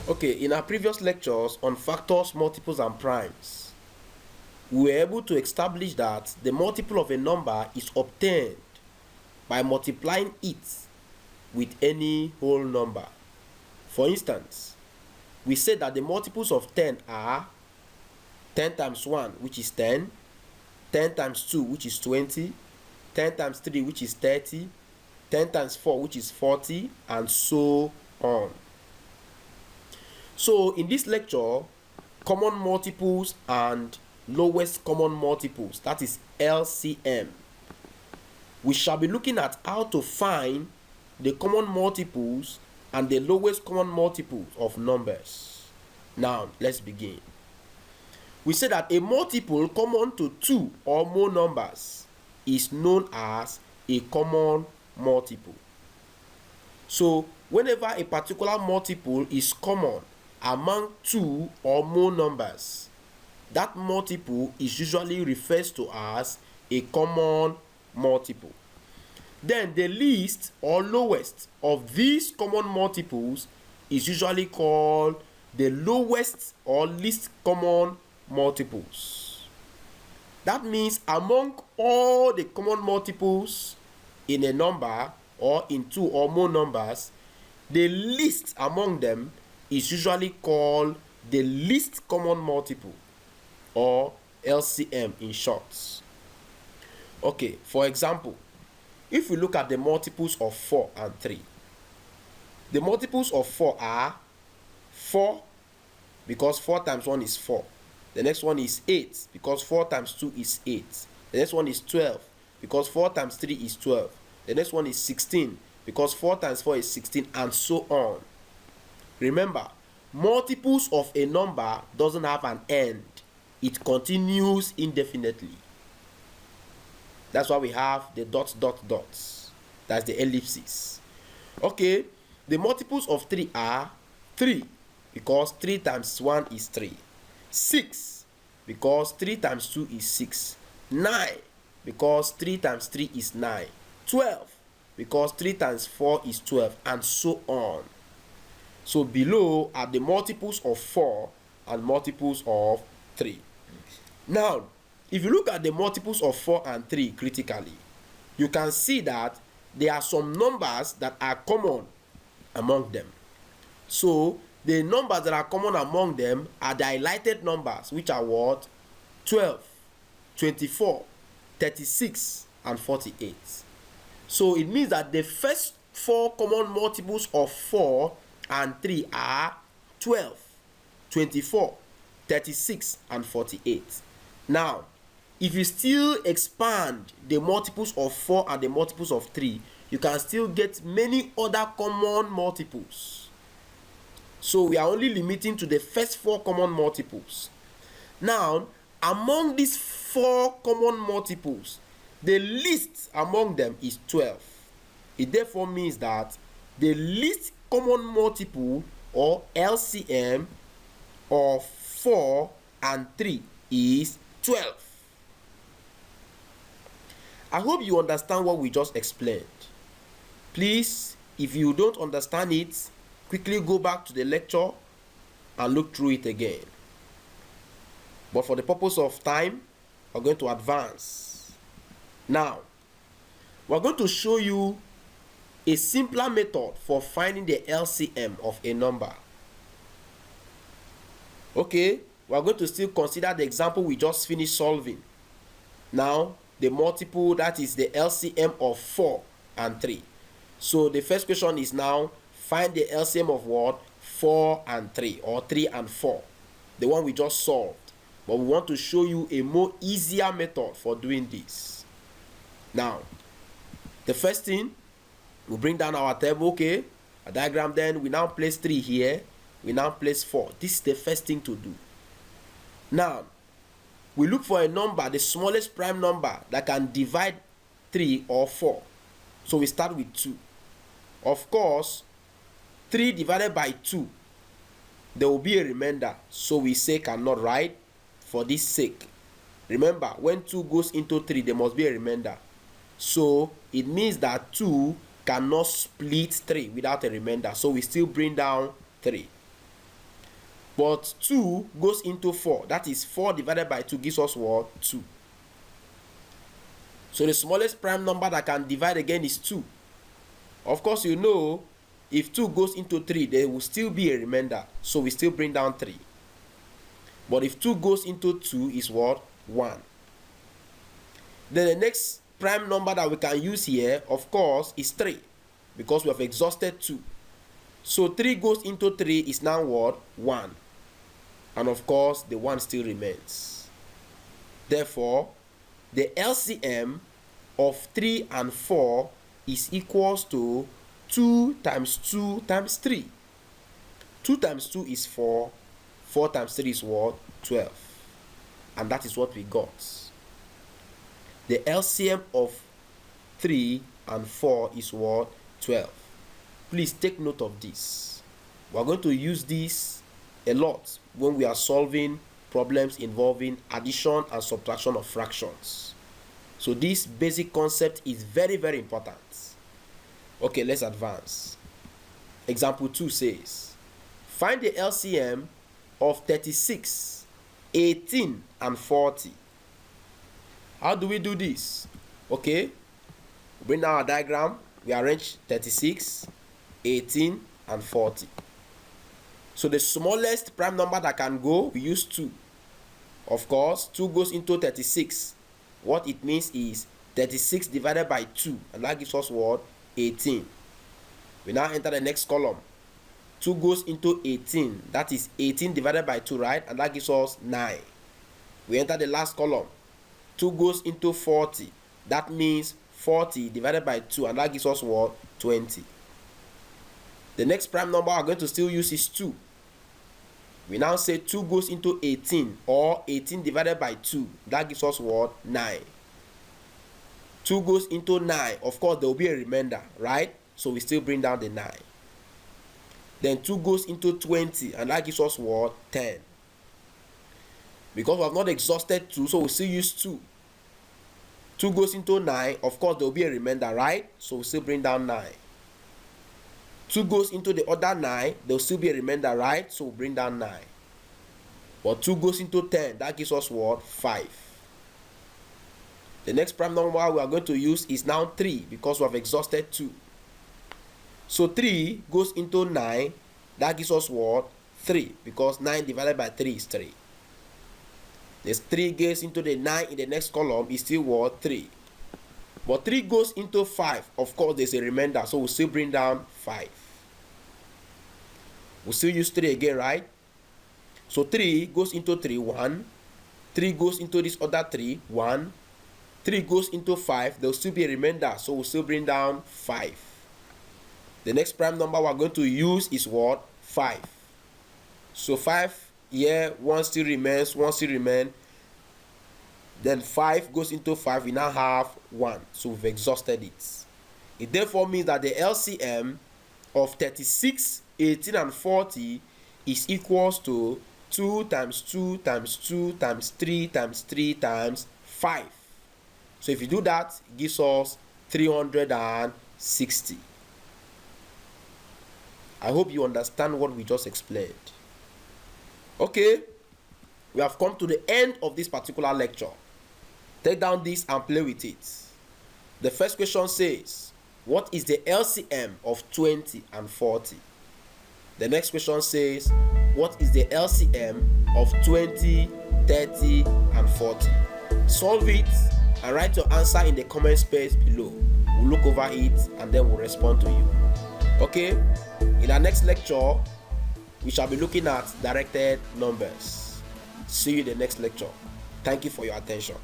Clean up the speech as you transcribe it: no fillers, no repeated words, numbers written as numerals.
Okay, in our previous lectures on factors, multiples, and primes, we were able to establish that the multiple of a number is obtained by multiplying it with any whole number. For instance, we said that the multiples of 10 are 10 times 1, which is 10, 10 times 2, which is 20, 10 times 3, which is 30, 10 times 4, which is 40, and so on. So in this lecture, common multiples and lowest common multiples, that is LCM, we shall be looking at how to find the common multiples and the lowest common multiples of numbers. Now let's begin. We say that a multiple common to two or more numbers is known as a common multiple. So whenever a particular multiple is common among two or more numbers, that multiple is usually referred to as a common multiple. Then the least or lowest of these common multiples is usually called the lowest or least common multiples. That means among all the common multiples in a number or in two or more numbers, the least among them is usually called the least common multiple, or LCM in short. Okay, for example, if we look at the multiples of 4 and 3, the multiples of 4 are 4 because 4 times 1 is 4. The next one is 8 because 4 times 2 is 8. The next one is 12 because 4 times 3 is 12. The next one is 16 because 4 times 4 is 16, and so on. Remember, multiples of a number doesn't have an end. It continues indefinitely. That's why we have the dots. That's the ellipses. Okay, the multiples of 3 are 3 because 3 times 1 is 3. 6 because 3 times 2 is 6. 9 because 3 times 3 is 9. 12 because 3 times 4 is 12, and so on. So below are the multiples of 4 and multiples of 3. Now, if you look at the multiples of 4 and 3 critically, you can see that there are some numbers that are common among them. So the numbers that are common among them are the highlighted numbers, which are what? 12, 24, 36, and 48. So it means that the first 4 common multiples of 4 and 3 are 12, 24, 36, and 48. Now, if you still expand the multiples of 4 and the multiples of 3, you can still get many other common multiples. So we are only limiting to the first 4 common multiples. Now, among these 4 common multiples, the least among them is 12. It therefore means that the least common multiple, or LCM, of 4 and 3 is 12. I hope you understand what we just explained. Please, if you don't understand it, quickly go back to the lecture and look through it again. But for the purpose of time, we're going to advance. Now, we're going to show you a simpler method for finding the LCM of a number. Okay, we're going to still consider the example we just finished solving. Now, the multiple, that is the LCM of 4 and 3. So the first question is now, find the LCM of what? 4 and 3, or 3 and 4. The one we just solved. But we want to show you a more easier method for doing this. Now, the first thing, we bring down our table, okay? A diagram, then we now place 3 here. We now place 4. This is the first thing to do. Now, we look for a number, the smallest prime number that can divide 3 or 4. So we start with 2. Of course, 3 divided by 2, there will be a remainder. So we say cannot, right? For this sake. Remember, when 2 goes into 3, there must be a remainder. So it means that 2 cannot split 3 without a remainder. So we still bring down 3. But 2 goes into 4. That is 4 divided by 2 gives us what? 2. So the smallest prime number that can divide again is 2. Of course, you know, if 2 goes into 3, there will still be a remainder. So we still bring down 3. But if 2 goes into 2 is what? 1. Then the next prime number that we can use here, of course, is 3. Because we have exhausted 2. So 3 goes into 3 is now what? 1. And of course, the 1 still remains. Therefore, the LCM of 3 and 4 is equals to 2 times 2 times 3. 2 times 2 is 4. 4 times 3 is what? 12. And that is what we got. The LCM of 3 and 4 is what? 12. Please take note of this. We are going to use this a lot when we are solving problems involving addition and subtraction of fractions. So this basic concept is very, very important. Okay, let's advance. Example 2 says, find the LCM of 36, 18, and 40. How do we do this? Okay, bring down our diagram. We arrange 36, 18, and 40. So the smallest prime number that can go, we use 2. Of course, 2 goes into 36. What it means is 36 divided by 2, and that gives us what? 18. We now enter the next column. 2 goes into 18. That is 18 divided by 2, right? And that gives us 9. We enter the last column. 2 goes into 40. That means 40 divided by 2, and that gives us what? 20. The next prime number we are going to still use is 2. We now say 2 goes into 18, or 18 divided by 2. That gives us what? 9. 2 goes into 9. Of course, there will be a remainder, right? So we still bring down the 9. Then 2 goes into 20, and that gives us what? 10. Because we have not exhausted 2, so we still use 2. 2 goes into 9. Of course, there will be a remainder, right? So we still bring down 9. 2 goes into the other 9. There will still be a remainder, right? So we bring down 9. But 2 goes into 10. That gives us what? 5. The next prime number we are going to use is now 3, because we have exhausted 2. So 3 goes into 9. That gives us what? 3, because 9 divided by 3 is 3. This 3 goes into the 9 in the next column is still what? 3. But 3 goes into 5. Of course, there's a remainder, so we'll still bring down 5. We'll still use 3 again, right? So 3 goes into 3, 1. 3 goes into this other 3, 1. 3 goes into 5. There will still be a remainder, so we'll still bring down 5. The next prime number we're going to use is what? 5. So 5 here, 1 still remains, 1 still remains. Then 5 goes into 5, we now have 1. So we've exhausted it. It therefore means that the LCM of 36, 18, and 40 is equals to 2 times 2 times 2 times 3 times 3 times 5. So if you do that, it gives us 360. I hope you understand what we just explained. Okay, we have come to the end of this particular lecture. Take down this and play with it. The first question says, what is the LCM of 20 and 40? The next question says, what is the LCM of 20, 30, and 40? Solve it and write your answer in the comment space below. We'll look over it and then we'll respond to you. Okay? In our next lecture, we shall be looking at directed numbers. See you in the next lecture. Thank you for your attention.